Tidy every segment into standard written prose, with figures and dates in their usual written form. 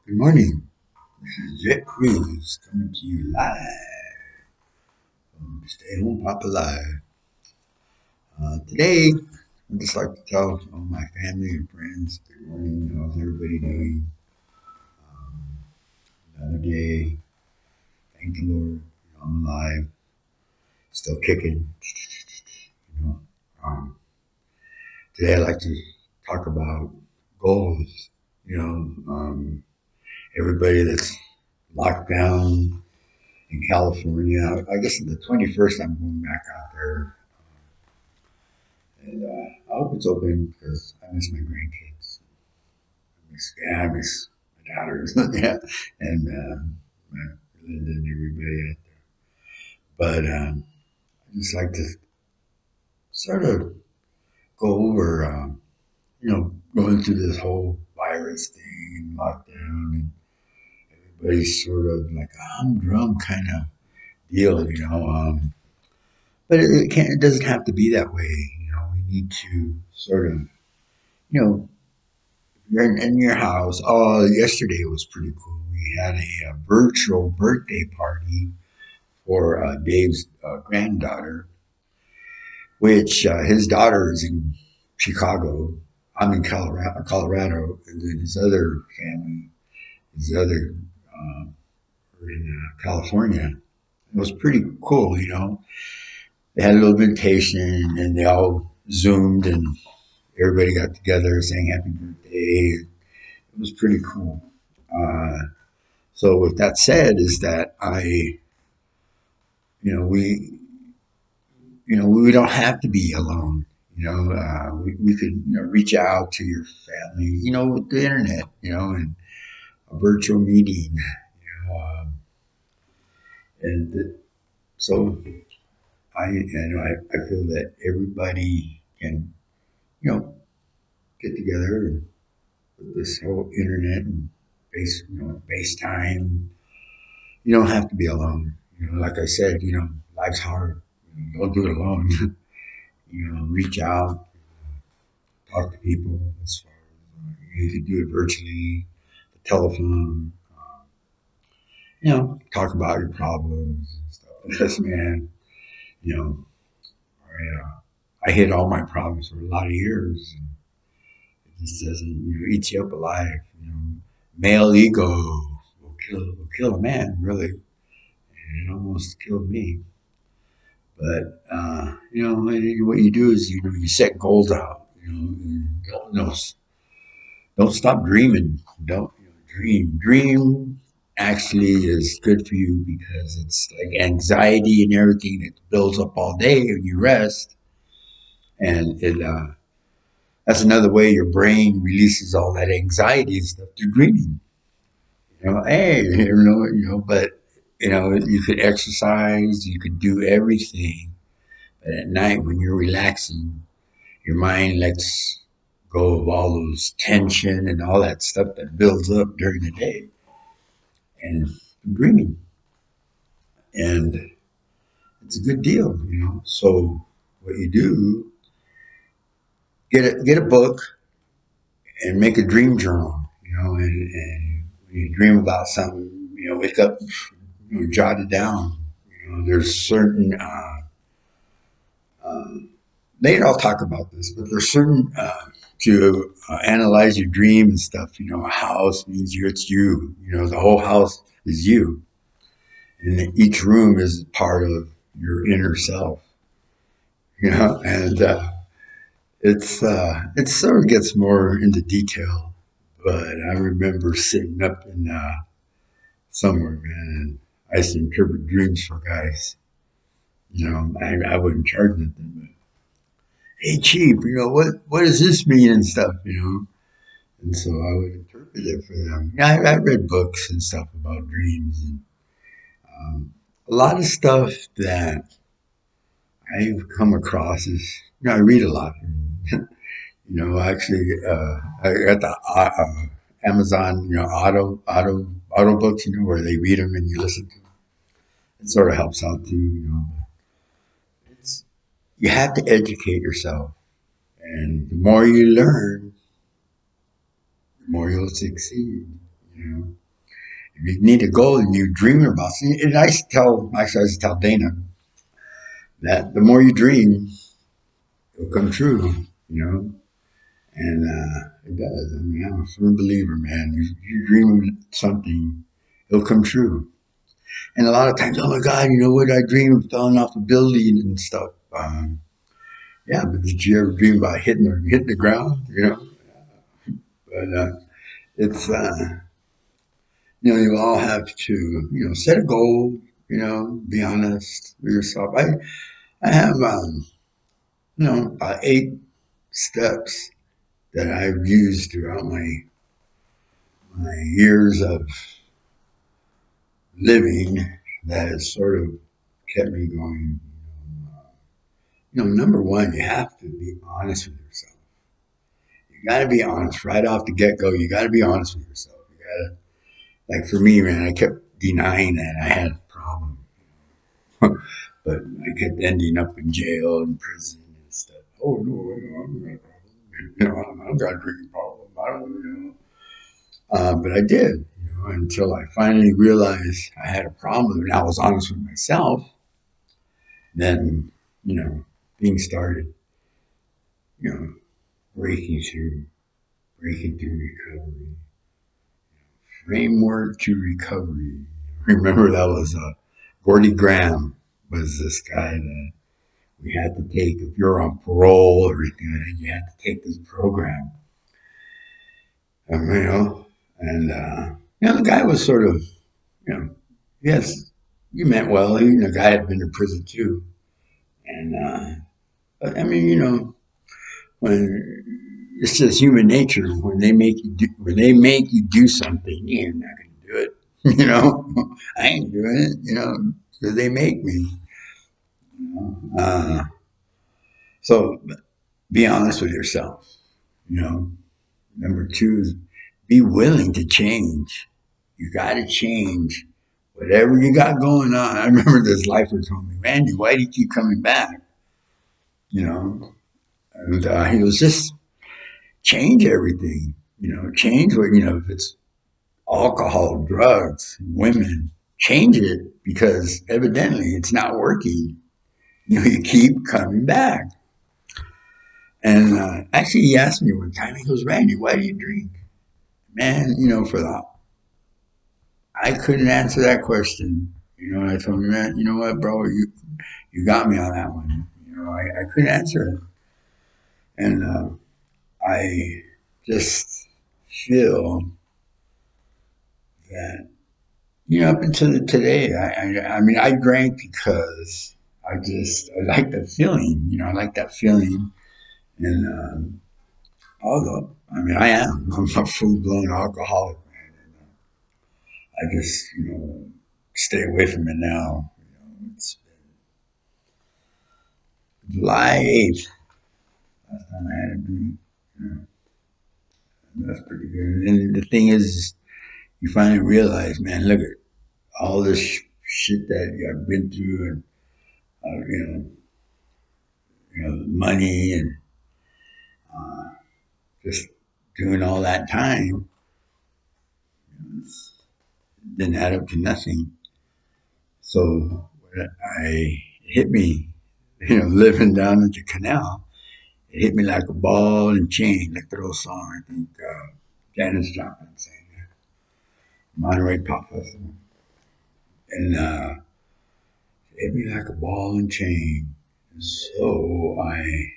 Good morning. This is Jet Cruz coming to you live from Stay Home Papa Live. Today, I'd just like to tell all my family and friends good morning. How's everybody doing? Um, Another day. Thank the Lord. I'm alive, still kicking. You know. Um, Today, I'd like to talk about goals. Everybody that's locked down in California. I guess on the 21st, I'm going back out there. And I hope it's open because I miss my grandkids. I miss my daughters. Yeah. And my Linda and everybody out there. But I just like to sort of go over, going through this whole virus thing, lockdown, and everybody's sort of like a humdrum kind of deal. But it can't. It doesn't have to be that way. We need to sort of, you know, you're in your house. Oh, yesterday was pretty cool. We had a virtual birthday party for Dave's granddaughter, which his daughter is in Chicago. I'm in Colorado, and then his other family, his other are in California. It was pretty cool. They had a little invitation, and they all zoomed, and everybody got together, saying happy birthday. It was pretty cool. Uh, So with that said, is that we, we don't have to be alone. We could, reach out to your family, with the internet, and a virtual meeting, and so I feel that everybody can, you know, get together and with this whole internet and FaceTime. You don't have to be alone. Like I said, life's hard. Don't do it alone. Reach out, talk to people as far as you can do it virtually, the telephone, talk about your problems and stuff. Because, man, you know, I hid all my problems for a lot of years. And it just doesn't, eat you up alive. Male ego will kill a man, really. And it almost killed me. But what you do is you set goals out. And don't stop dreaming. Don't dream. Dream actually is good for you because it's like anxiety and everything that builds up all day when you rest, and that's another way your brain releases all that anxiety and stuff through dreaming. Hey, but you could exercise, you could do everything, but at night when you're relaxing, your mind lets go of all those tension and all that stuff that builds up during the day and dreaming. And it's a good deal. So what you do, get a book and make a dream journal, and when you dream about something, wake up, jot it down. There's certain later I'll talk about this, but there's certain to analyze your dream and stuff. A house means it's you. The whole house is you, and each room is part of your inner self. And it sort of gets more into detail, but I remember sitting up in somewhere, man, and I used to interpret dreams for guys. I wouldn't charge nothing, but hey, chief, what does this mean and stuff. And so I would interpret it for them. I read books and stuff about dreams, and a lot of stuff that I've come across is, I read a lot. Actually, I got the Amazon, auto books, where they read them and you listen to them. It sort of helps out too. It's You have to educate yourself, and the more you learn, the more you'll succeed. You know, if you need a goal and you're dreaming about something, and I used to tell Dana that the more you dream, it'll come true. You know, and it does. I mean, I'm a firm believer, man. You dream of something, it'll come true. And a lot of times, oh my God, you know what? I dream of falling off a building and stuff. Yeah, but did you ever dream about hitting the ground? You know, but it's you all have to set a goal. Be honest with yourself. I have about 8 steps that I've used throughout my years of living that has sort of kept me going. Number one, you have to be honest with yourself. You got to be honest right off the get go. You got to be honest with yourself. You got to, like for me, man, I kept denying that I had a problem, but I kept ending up in jail and prison and stuff. Oh no, I'm not a problem. I've got a drinking problem. I don't, but I did, until I finally realized I had a problem and I was honest with myself. Then, you know, things started, you know, breaking through, breaking through recovery. Framework to recovery. Remember that was Gordy Graham was this guy that we had to take if you're on parole or anything, you had to take this program. You know, and the guy was sort of, yes, you meant well. The guy had been to prison too, and but I mean, when it's just human nature when they make you do something, you're not going to do it. I ain't doing it. Because they make me. Uh, so be honest with yourself. You know, Number two is be willing to change. You got to change whatever you got going on. I remember this lifer told me, Randy, why do you keep coming back? You know, and he was just change everything. Change what if it's alcohol, drugs, women, change it because evidently it's not working. You keep coming back. And actually, he asked me one time. He goes, Randy, why do you drink? Man, for the I couldn't answer that question. And I told him, man, you know what, bro, you got me on that one. I couldn't answer it, and I just feel that up until today, I mean, I drank because I like that feeling. I like that feeling, and although I mean, I'm a full blown alcoholic, man. And, I just stay away from it now. It's July 8th. Last time I had a drink. You know, that's pretty good. And the thing is, you finally realize, man, look at all this shit that I've been through, and money, and uh, just doing all that time didn't add up to nothing. So I it hit me, living down at the canal. It hit me like a ball and chain, like the old song. I think Janis Joplin sang that. Monterey Pop Festival, and it hit me like a ball and chain. So I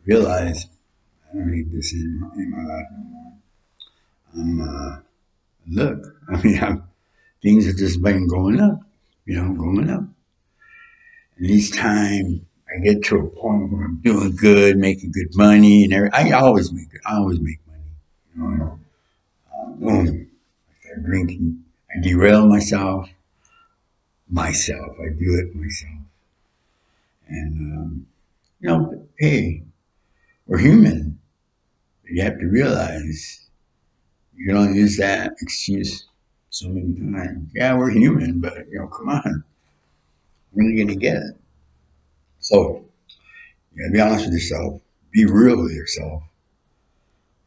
realized I don't need this in my life no more. Look, I mean, things have just been going up, going up. And each time I get to a point where I'm doing good, making good money, and I always make money. And, boom, I start drinking. I derail myself. I do it myself. And, hey, we're human. You have to realize you can only use that excuse so many times. Yeah, we're human, but, come on. When are you going to get it? So, you got to be honest with yourself. Be real with yourself.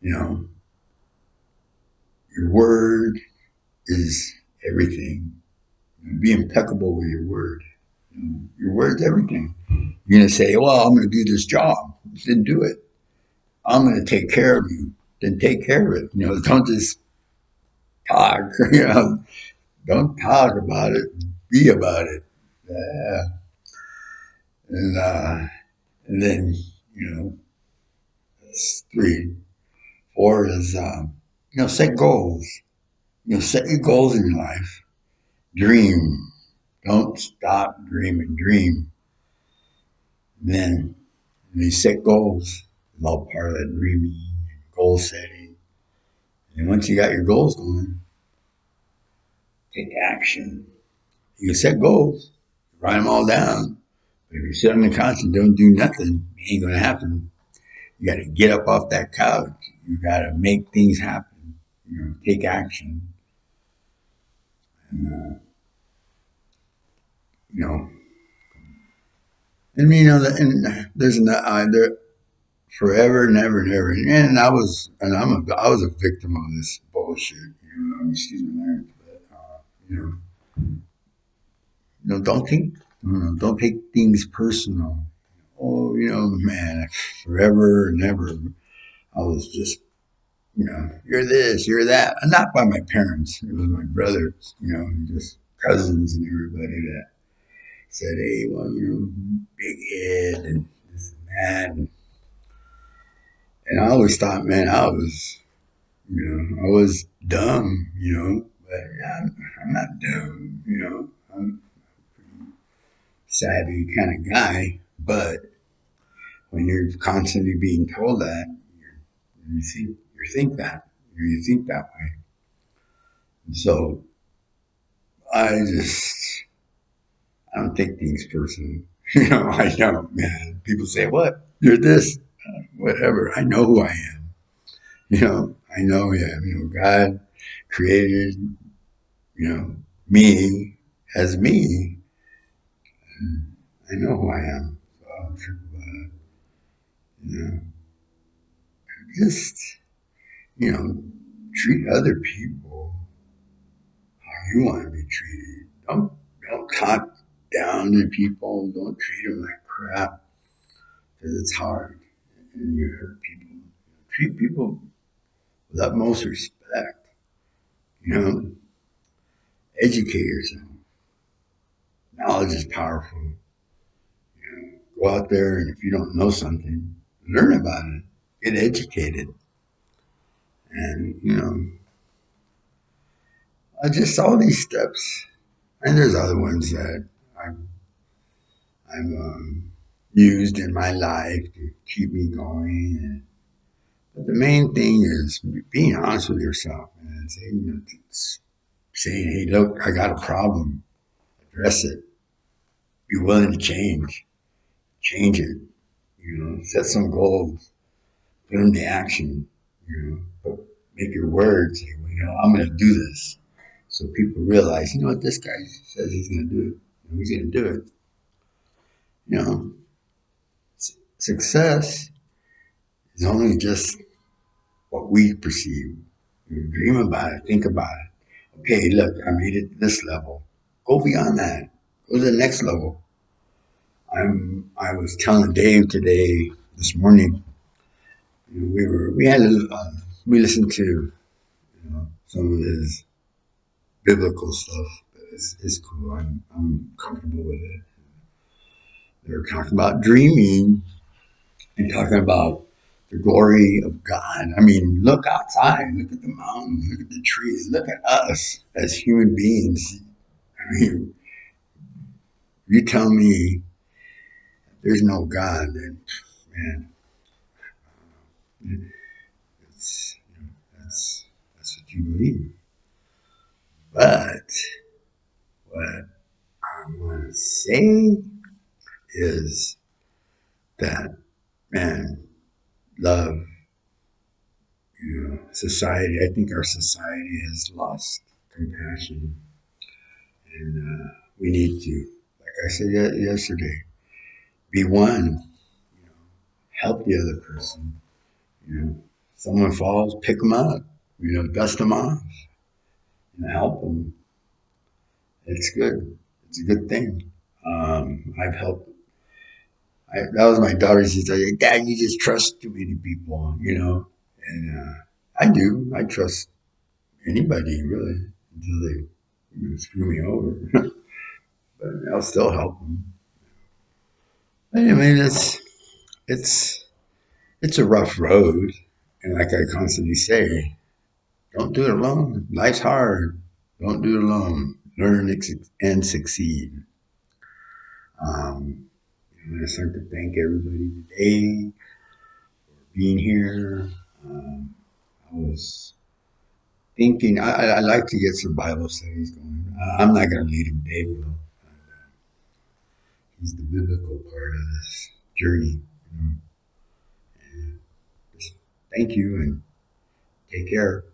You know, Your word is everything. Be impeccable with your word. Your word's everything. You're going to say, well, I'm going to do this job. Then do it. I'm going to take care of you. Then take care of it. Don't just talk. Don't talk about it. Be about it. Yeah. And, uh, and then, that's three. Four is, set goals. Set your goals in your life. Dream. Don't stop dreaming. Dream. And then you set goals. It's all part of that dreaming, goal setting. And once you got your goals going, take action. You can set goals, write them all down. But if you sit on the couch and don't do nothing, it ain't going to happen. You got to get up off that couch. You got to make things happen. Take action. And, you know, and there's there forever, never, never. And I was a victim of this bullshit. Excuse my language, but don't take things personal. Oh, man, forever and ever. I was just, you're this, you're that. And not by my parents. It was my brothers, and just cousins and everybody that said, hey, well, big head and this and that. And I always thought, man, I was dumb, but yeah, I'm not dumb, I'm a savvy kind of guy. But when you're constantly being told that, you think that way. And so I I don't take things personally. I don't, man. People say, what? You're this, whatever. I know who I am. I know, yeah, God created, me as me. And I know who I am. So I don't trip about it. You know, just, you know, treat other people how you want to be treated. Don't talk down to people. Don't treat them like crap because it's hard and you hurt people. Treat people with utmost respect. You know, educate yourself. Knowledge is powerful. Go out there and if you don't know something, learn about it. Get educated. And, just all these steps. And there's other ones that I've, I've used in my life to keep me going. But the main thing is being honest with yourself and saying, hey, look, I got a problem. Address it. Be willing to change. Change it. Set some goals. Put them to action. But make your words. Say, well, I'm going to do this. So people realize, what, this guy says he's going to do it. He's going to do it. You know, success is only just what we perceive. Dream about it. Think about it. Okay, look, I made it to this level. Go beyond that. Go to the next level. I was telling Dave today, this morning, we listened to some of his biblical stuff. It's cool. I'm comfortable with it. They were talking about dreaming and talking about the glory of God. I mean, look outside, look at the mountains, look at the trees, look at us as human beings. I mean, you tell me there's no God, then man, it's, that's what you believe. But what I want to say is that man, love, society. I think our society has lost compassion, and we need to, like I said yesterday, be one. Help the other person. Someone falls, pick them up. dust them off and help them. It's good. It's a good thing. I've helped. That was my daughter. She's like, Dad, you just trust too many people. And I do. I trust anybody really until they screw me over. But I'll still help them. But, I mean, it's it's a rough road, and like I constantly say, don't do it alone. Life's hard. Don't do it alone. Learn and succeed. Um, I just like to thank everybody today for being here. Um, I was thinking I like to get some Bible studies going. I'm not going to lead him, Dave will. He's the biblical part of this journey. And just thank you and take care.